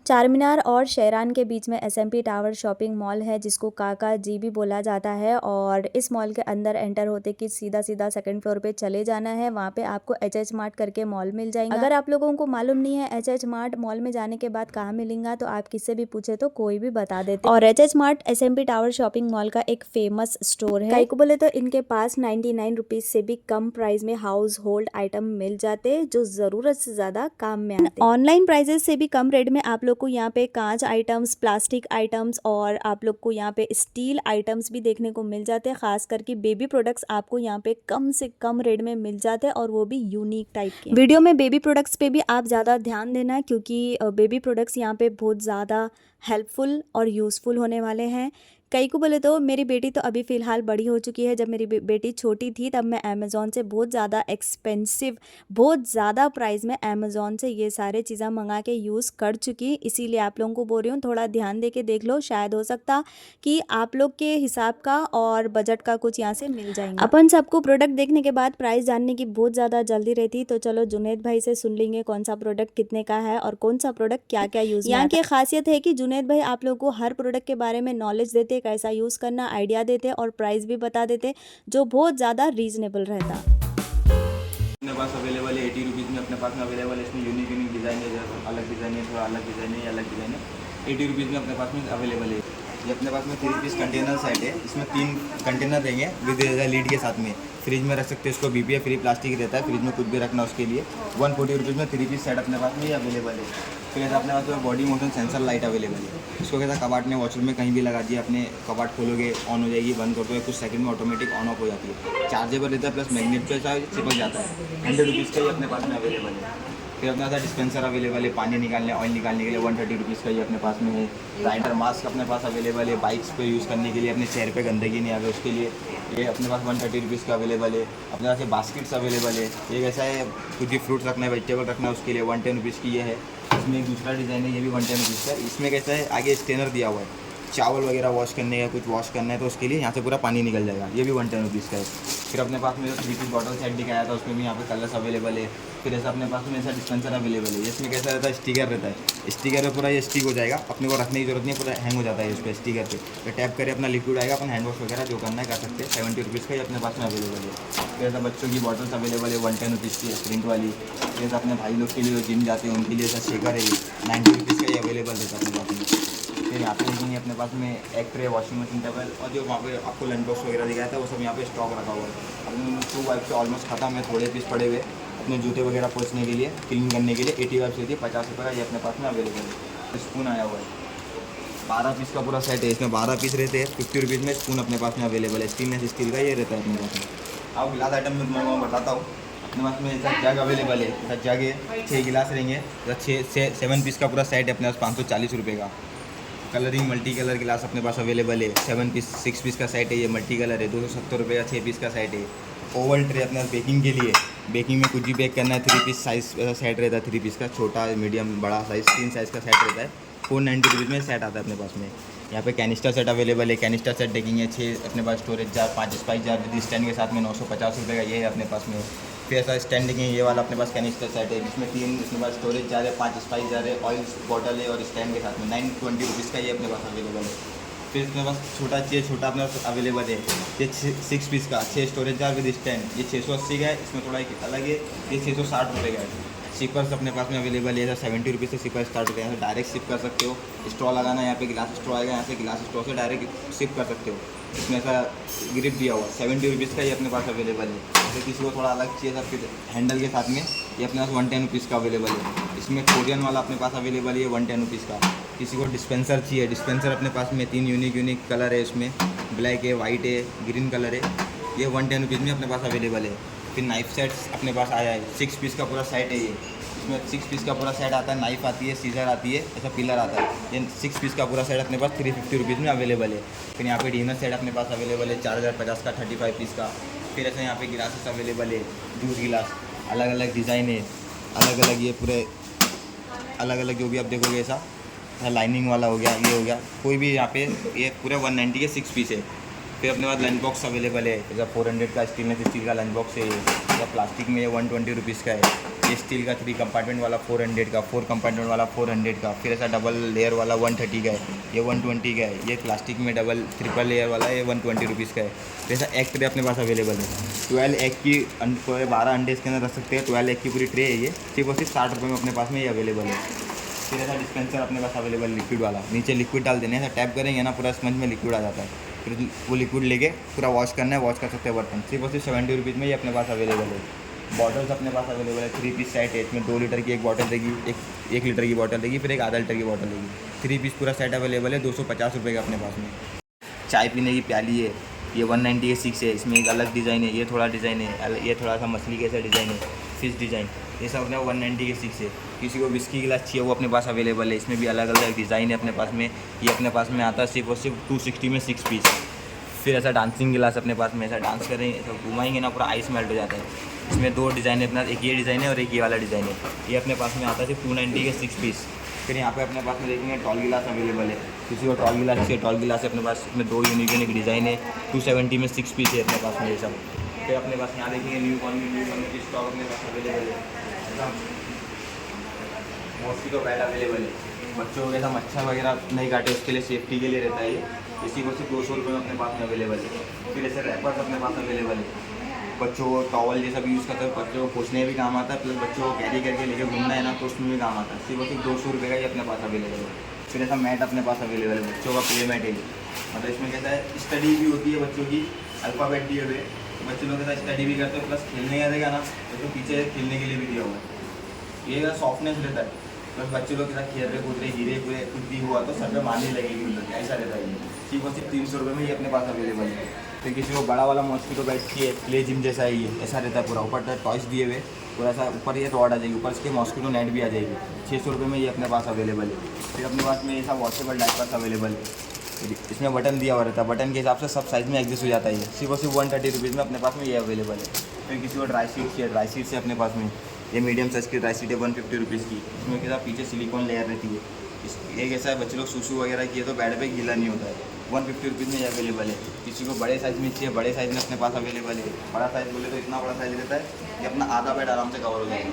चारमीनार और शेरान के बीच में एसएमपी टावर शॉपिंग मॉल है, जिसको काका जी भी बोला जाता है। और इस मॉल के अंदर एंटर होते कि सीधा सीधा सेकंड फ्लोर पे चले जाना है। वहाँ पे आपको एच मार्ट करके मॉल मिल जाएगा। अगर आप लोगों को मालूम नहीं है एच मार्ट मॉल में जाने के बाद कहाँ मिलेगा, तो आप किससे भी पूछे तो कोई भी बता देते। और H mart SMP tower shopping mall का एक फेमस स्टोर है। कई को बोले तो इनके पास 99 रुपीज से भी कम प्राइस में हाउस होल्ड आइटम मिल जाते, जो जरूरत से ज्यादा काम में आते। ऑनलाइन प्राइजेस से भी कम रेट में आप लोग को यहाँ पे कांच आइटम्स, प्लास्टिक आइटम्स और आप लोग को यहाँ पे स्टील आइटम्स भी देखने को मिल जाते हैं। खास करके बेबी प्रोडक्ट्स आपको यहाँ पे कम से कम रेट में मिल जाते हैं, और वो भी यूनिक टाइप के। वीडियो में बेबी प्रोडक्ट्स पे भी आप ज़्यादा ध्यान देना, क्योंकि बेबी प्रोडक्ट्स यहाँ पे बहुत ज़्यादा हेल्पफुल और यूज़फुल होने वाले हैं। कई को बोले तो मेरी बेटी तो अभी फ़िलहाल बड़ी हो चुकी है। जब मेरी बेटी छोटी थी तब मैं अमेज़ॉन से बहुत ज़्यादा एक्सपेंसिव, बहुत ज़्यादा प्राइस में अमेज़ॉन से ये सारे चीज़ें मंगा के यूज़ कर चुकी। इसीलिए आप लोगों को बोल रही हूँ, थोड़ा ध्यान दे के देख लो, शायद हो सकता कि आप लोग के हिसाब का और बजट का कुछ यहाँ से मिल जाएंगे। अपन सबको प्रोडक्ट देखने के बाद प्राइस जानने की बहुत ज़्यादा जल्दी रहती, तो चलो जुनैद भाई से सुन लेंगे कौन सा प्रोडक्ट कितने का है और कौन सा प्रोडक्ट क्या क्या यूज़। यहाँ की खासियत है कि जुनैद भाई आप लोग को हर प्रोडक्ट के बारे में नॉलेज देते, कैसा यूज़ करना, आइडिया देते और प्राइस भी बता देते, जो बहुत ज़्यादा रीजनेबल रहता। अपने पास अवेलेबल है 80 रुपीज़ में अपने पास में अवेलेबल है। इसमें यूनिक डिज़ाइन है, अलग डिज़ाइन है, थोड़ा अलग डिज़ाइन है, अलग डिज़ाइन है। 80 रुपीज़ में अपने पास में अवेलेबल है। ये अपने पास में 3 पीस कंटेनर सेट है। इसमें 3 कंटेनर रहेंगे विद लीड के साथ में। फ्रिज में रख सकते हैं इसको, BPA फ्री प्लास्टिक रहता है, फ्रिज में कुछ भी रखना उसके लिए। 140 रुपीज़ में 3 पीस सेट अपने पास में ये अवेलेबल है। फिर ऐसा अपने पास में body motion sensor light available है। इसको कैसा कबाट में, वॉशरूम में कहीं भी लगा दिए, अपने कबाट खोलोगे ऑन हो जाएगी, बंद करोगे कुछ सेकंड में ऑटोमेटिक ऑन ऑफ हो जाती है। चार्जेबल रहता है, प्लस मैग्नेट पे चिपक जाता है। 100 रुपीज़ का ही अपने पास में अवेलेबल है। फिर अपने पास डिस्पेंसर अवेलेबल है, पानी निकालने, ऑयल निकालने के लिए 130 रुपीज़ का ही अपने पास में है। ग्राइंडर मास्क अपने पास अवेलेबल है, बाइक्स पे यूज़ करने के लिए, अपने चेहरे पे गंदगी नहीं आवे उसके लिए ये अपने पास 130 रुपीज़ का अवेलेबल है। अपने पास ये बास्केट्स अवेलेबल है। ये कैसा है, कुछ भी फ्रूट्स रखना है, वेजिटेबल रखना है, उसके लिए 110 रुपीज़ की ये है। इसमें एक दूसरा डिज़ाइन है, ये भी 110 रुपीज़ का है। इसमें कैसा है, आगे स्टेनर दिया हुआ है, चावल वगैरह वॉश करने का, कुछ वॉश करना है तो उसके लिए यहाँ से पूरा पानी निकल जाएगा। ये भी 110 रुपीज़ का है। फिर अपने पास में जो 3 पीस बॉटल सेट दिखाया था, उसमें भी यहाँ पे कलर्स अवेलेबल है। फिर ऐसा अपने पास में ऐसा डिस्पेंसर अवेलेबल है। इसमें कैसा रहता है, स्टिकर रहता है, स्टिकर पे पूरा ये स्टिक हो जाएगा, अपने को रखने की जरूरत नहीं है, पूरा हैंग हो जाता है इस पर स्टिकर पे। तो टैप करके अपना लिक्विड आएगा, अपन हैंड वॉश वगैरह जो करना है कर सकते हैं। 70 रुपीज़ का ही अपने पास में अवेलेबल है। फिर ऐसा बच्चों की बॉटल्स अवेलेबल है 110 रुपीज़ की प्रिंट वाली। फिर अपने भाई लोग के लिए जो जिम जाते हैं उनके लिए ऐसा शेकर है, 90 रुपीज़ का ही अवेलेबल रहता है अपने पास में। फिर यहाँ पे लेकिन अपने पास में एक ट्रे, वॉशिंग मशीन टेबल, और जो वहाँ पे आपको लंच बॉक्स वगैरह दिखाया था वो सब यहाँ पे स्टॉक रखा हुआ है। अपने 2 वाइप से ऑलमोस्ट खत्म है, थोड़े पीस पड़े हुए अपने जूते वगैरह पोंछने के लिए, क्लीन करने के लिए। 80 वाइप से 50 रुपये का ये अपने पास में अवेलेबल है। स्पून आया हुआ है, 12 पीस का पूरा सेट है। इसमें 12 पीस रहते हैं। 50 रुपीज़ में स्पून अपने पास में अवेलेबल है। स्टेनलेस स्टील का ये रहता है अपने पास में। अब गिलास आइटम में मैं बताता हूँ। अपने पास में ऐसा जग अवेलेबल है, ऐसा जग है, 6 गिलास रहेंगे। 7 पीस का पूरा सेट है अपने पास 540 रुपये का। कलरिंग मल्टी कलर गिलास अपने पास अवेलेबल है। 7 पीस 6 पीस का सेट है, ये मल्टी कलर है, 270 रुपये का 6 पीस का सेट है। ओवल ट्रे अपने पास बेकिंग के लिए, बेकिंग में कुछ भी बेक करना है, 3 पीस साइज़ सेट रहता है। 3 पीस का छोटा, मीडियम, बड़ा साइज़, 3 साइज़ का सेट रहता है। 490 रुपीज़ में सेट आता है अपने पास में। यहाँ पे कैनिस्टर सेट अवेलेबल है। कैनिस्टर सेट डेकिंग है, 6 अपने पास storage jar, 5 spice jar with stand के साथ में 950 रुपये का ये है अपने पास में। फिर ऐसा स्टैंड डेकिंग ये वाला अपने पास कैनिस्टर सेट है, जिसमें 3 अपने पास स्टोरेज जार है, 5 स्पाइस जार है, ऑयल बॉटल है और स्टैंड के साथ में 920 रुपीज़ का ये अपने पास अवेलेबल है। फिर अपने पास छोटा अपने पास अवेलेबल है, ये 6 पीस का, 6 स्टोरेज जार विद स्टैंड, ये 680 का है। इसमें थोड़ा एक अलग है, ये 660 रुपये का है। सिपर्स अपने पास में अवेलेबल है, 70 रुपीज़ से सिपर स्टार्ट होते हैं। यहाँ से डायरेक्ट सिप कर सकते हो, स्ट्रॉ लगाना है, यहाँ पे गिलास स्ट्रॉ आएगा, यहाँ से गिलास स्ट्रॉ से डायरेक्ट सिप कर सकते हो। इसमें ऐसा ग्रिप दिया हुआ 70 रुपीज़ का ये अपने पास अवेलेबल है। जैसे किसी को थोड़ा अलग चाहिए सब फिर हैंडल के साथ में, ये अपने पास 110 रुपीज़ का अवेलेबल है। इसमें कोरियन वाला अपने पास अवेलेबल है 110 रुपीज़ का। किसी को डिस्पेंसर चाहिए, डिस्पेंसर अपने पास में 3 यूनिक कलर है, इसमें ब्लैक है, वाइट है, ग्रीन कलर है, ये 110 रुपीज़ में अपने पास अवेलेबल है। फिर नाइफ सेट्स अपने पास आया है, 6 पीस का पूरा सेट है ये। इसमें 6 पीस का पूरा सेट आता है, नाइफ आती है, सीजर आती है, ऐसा पिलर आता है। ये 6 पीस का पूरा सेट अपने पास 350 रुपीज़ में अवेलेबल है। फिर यहाँ पे डिनर सेट अपने पास अवेलेबल है 4050 का, 35 पीस का। फिर ऐसे यहाँ पे गिलासेस अवेलेबल है, जूस गिलास, अलग अलग डिज़ाइन है, अलग अलग ये पूरे अलग अलग जो भी आप देखोगे ऐसा लाइनिंग वाला हो गया, ये हो गया, कोई भी यहाँ पे ये पूरे 190 के 6 पीस है। फिर अपने पास लंच बॉक्स अवेलेबल है, जैसा 400 का स्टेनलेस स्टील का लंच बॉक्स है, ये प्लास्टिक में ये 120 रुपीज़ का है। ये स्टील का 3 कंपार्टमेंट वाला 400 का, 4 कंपार्टमेंट वाला 400 का, फिर ऐसा डबल लेयर वाला 130 का है, ये 120 का है, ये प्लास्टिक में डबल ट्रिपल लेयर वाला है, ये 120 रुपीज़ का है। फिर ऐसा एग ट्रे अपने पास अवेलेबल है, 12 एग की 12 अंडे इसके अंदर रख सकते हैं, 12 एग की पूरी ट्रे है ये, सिर्फ और सिर्फ 60 रुपये में अपने पास में ये अवेलेबल है। फिर ऐसा डिस्पेंसर अपने पास अवेलेबल लिक्विड वाला, नीचे लिक्विड डाल देने, ऐसा टैप करेंगे ना पूरा स्पंज में लिक्विड आ जाता है, फिर वो लिक्विड लेके पूरा वॉश करना है, वॉश कर सकते हैं बर्तन, सिर्फ और सिर्फ 70 रुपीज़ में ये अपने पास अवेलेबल है। बॉटल्स अपने पास अवेलेबल है, 3 पीस सेट है, इसमें 2 लीटर की एक बॉटल देगी, एक लीटर की बॉटल देगी, फिर एक आधा लीटर की बॉटल देगी, 3 पीस पूरा सेट अवेलेबल है, 250 रुपये का अपने पास में। चाय पीने की प्याली है, ये 190 के 6 है, इसमें एक अलग डिज़ाइन है, ये थोड़ा डिज़ाइन है, ये थोड़ा सा मछली कैसा डिज़ाइन है, फिश डिज़ाइन, ये सब अपने 190 के 6 है। किसी को विस्की गिलास चाहिए वो अपने पास अवेलेबल है, इसमें भी अलग अलग डिज़ाइन है अपने पास में, ये अपने पास में आता है सिर्फ और सिर्फ 260 में 6 पीस। फिर ऐसा डांसिंग गिलास अपने पास में, ऐसा डांस करेंगे ऐसा घुमाएंगे ना पूरा आइस मेल्ट हो जाता है। इसमें 2 डिज़ाइन है अपना, एक ये डिज़ाइन है और एक ये वाला डिज़ाइन है, ये अपने पास में आता है सिर्फ 290 के 6 पीस। फिर यहाँ पे अपने पास में देखेंगे टॉल गिलास अवेलेबल है, किसी को टॉल गिलास चाहिए टॉल गिलास है अपने पास, इसमें 2 यूनिक डिज़ाइन है, 270 में 6 पीस है अपने पास में ये सब। फिर अपने पास यहाँ देखेंगे न्यू कॉर्नर की स्टॉक अपने पास अवेलेबल है, मॉस्किटो बैट अवेलेबल है, बच्चों को ऐसा मच्छर वगैरह नहीं काटे उसके लिए सेफ्टी के लिए रहता है ये, इसी को सिर्फ 200 रुपये में अपने पास में अवेलेबल है। फिर ऐसे रैपर्स अपने पास अवेलेबल है, बच्चों को टॉवल जैसा भी यूज़ करते हैं, बच्चों को पोछने में भी काम आता है, प्लस बच्चों को कैरी करके लेके घूमना है ना तो उसमें भी काम आता है, सिर्फ 200 रुपये का ही अपने पास अवेलेबल है। फिर ऐसा मैट अपने पास अवेलेबल है, बच्चों का प्ले मैट है, मतलब इसमें कैसा है स्टडी भी होती है बच्चों की, अल्फ़ाबेट दिए हुए बच्चों लोग कैसा स्टडी भी करते हैं, प्लस खेलने का देगा ना तो पीछे खेलने के लिए भी दिया हुआ है, ये सॉफ्टनेस रहता है, बस बच्चे लोग के साथ खेल रहे कूद रहे गिरे पूरे कुछ भी हुआ तो सर पे मारने लगेगी उधर, ऐसा रहता है ये, सिर्फ और सिर्फ 300 रुपये में ये अपने पास अवेलेबल है। फिर किसी को बड़ा वाला मॉस्किटो बैट चाहिए, प्ले जिम जैसा है ये, ऐसा रहता है पूरा, ऊपर टॉयस दिए हुए पूरा ऐसा, ऊपर ये रॉड आ जाएगी, ऊपर इसके मॉस्किटो नेट भी आ जाएगी, 600 रुपये में ये अपने पास अवेलेबल है। फिर अपने पास में ऐसा वॉशेबल डायपर्स अवेलेबल है, इसमें बटन दिया हुआ रहता है, बटन के हिसाब से सब साइज़ में एडजस्ट हो जाता है, ये सिर्फ और सिर्फ 130 रुपीज़ में अपने पास में ये अवेलेबल है। फिर किसी को ड्राई शीट चाहिए, ड्राई शीट से अपने पास में ये मीडियम साइज़ की ड्राई शीट है 150 रुपीज़ की, इसमें क्या पीछे सिलिकॉन लेयर रहती है, एक ऐसा है बच्चे लोग सूसू वगैरह किए तो बेड पे गीला नहीं होता है, 150 रुपीज़ में ये अवेलेबल है। किसी को बड़े साइज़ में चाहिए, बड़े साइज़ में अपने पास अवेलेबल है, बड़ा साइज़ बोले तो इतना बड़ा साइज़ रहता है कि अपना आधा बेड आराम से कवर हो जाएगा,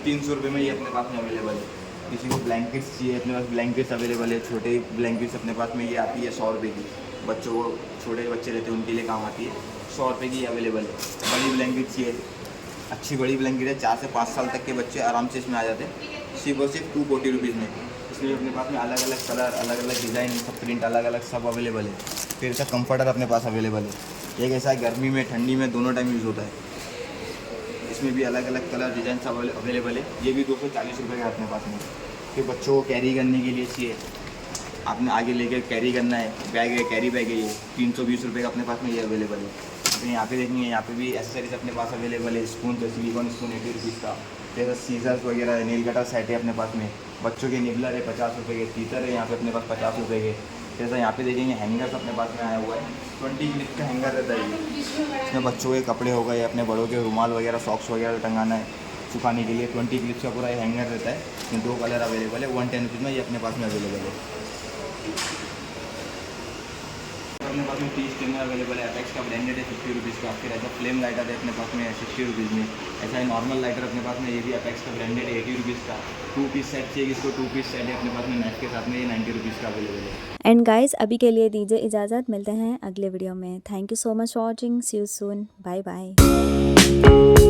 300 रुपये में ये अपने पास में अवेलेबल है। किसी को ब्लैंकेट्स चाहिए, अपने पास ब्लैंकेट्स अवेलेबल है, छोटे ब्लैंकेट्स अपने पास में ये आती है 100 रुपये की, बच्चों को छोटे बच्चे रहते हैं उनके लिए काम आती है, 100 रुपये की अवेलेबल है। बड़ी ब्लैंकेट चाहिए, अच्छी बड़ी ब्लैंकेट है, 4 से 5 साल तक के बच्चे आराम से इसमें आ जाते हैं, सिर्फ और सिर्फ 240 रुपीज़ में। इसलिए अपने पास में अलग अलग कलर, अलग अलग डिज़ाइन, सब प्रिंट अलग अलग सब अवेलेबल है। फिर ऐसा कंफर्टर अपने पास अवेलेबल है, एक ऐसा है गर्मी में ठंडी में दोनों टाइम यूज़ होता है, इसमें भी अलग अलग कलर डिज़ाइन सब अवेलेबल है, ये भी 240 रुपये का अपने पास में। फिर बच्चों को कैरी करने के लिए चाहिए, आपने आगे लेके कैरी करना है, बैग है, कैरी बैग है, ये 320 रुपये का अपने पास में ये अवेलेबल है। फिर यहाँ पे देखेंगे, यहाँ पे भी एसेसरीज अपने पास अवेलेबल है, स्पून तो सिलिकॉन स्पून 80 रुपीज़ का, जैसा सीजर्स वगैरह है, नेल कटर सेट है अपने पास में, बच्चों के निबलर है 50 रुपये के, टीचर है यहाँ पे अपने पास 50 रुपये के। जैसा यहाँ पे देखेंगे हैंगर्स अपने पास में आया हुआ है, 20 क्लिप का हैंगर रहता है ये, इसमें बच्चों के कपड़े हो गए, अपने बड़ों के रुमाल वगैरह सॉक्स वगैरह टंगाना है सुखाने के लिए, 20 क्लिप्स का पूरा हैंगर रहता है, इसमें 2 कलर अवेलेबल है, 110 रुपीज़ में ये अपने पास में अवेलेबल है। अपने पास में टी स्टेनर अवेलेबल है, एपेक्स का ब्रांडेड है 50 रुपीज़ का। फिर ऐसा फ्लेम लाइटर है अपने पास में 60 रुपीज़ में। ऐसा है नॉर्मल लाइटर अपने पास में, ये भी एपेक्स का ब्रांडेड है 80 रुपीज़ का। 2 पीस सेट चाहिए इसको, 2 पीस सेट है अपने पास में नाइफ के साथ में, ये 90 रुपीज़ का अवेलेबल है। एंड गाइस अभी के लिए दीजिए इजाज़त, मिलते हैं अगले वीडियो में। Thank you so much for watching, see you soon, bye bye.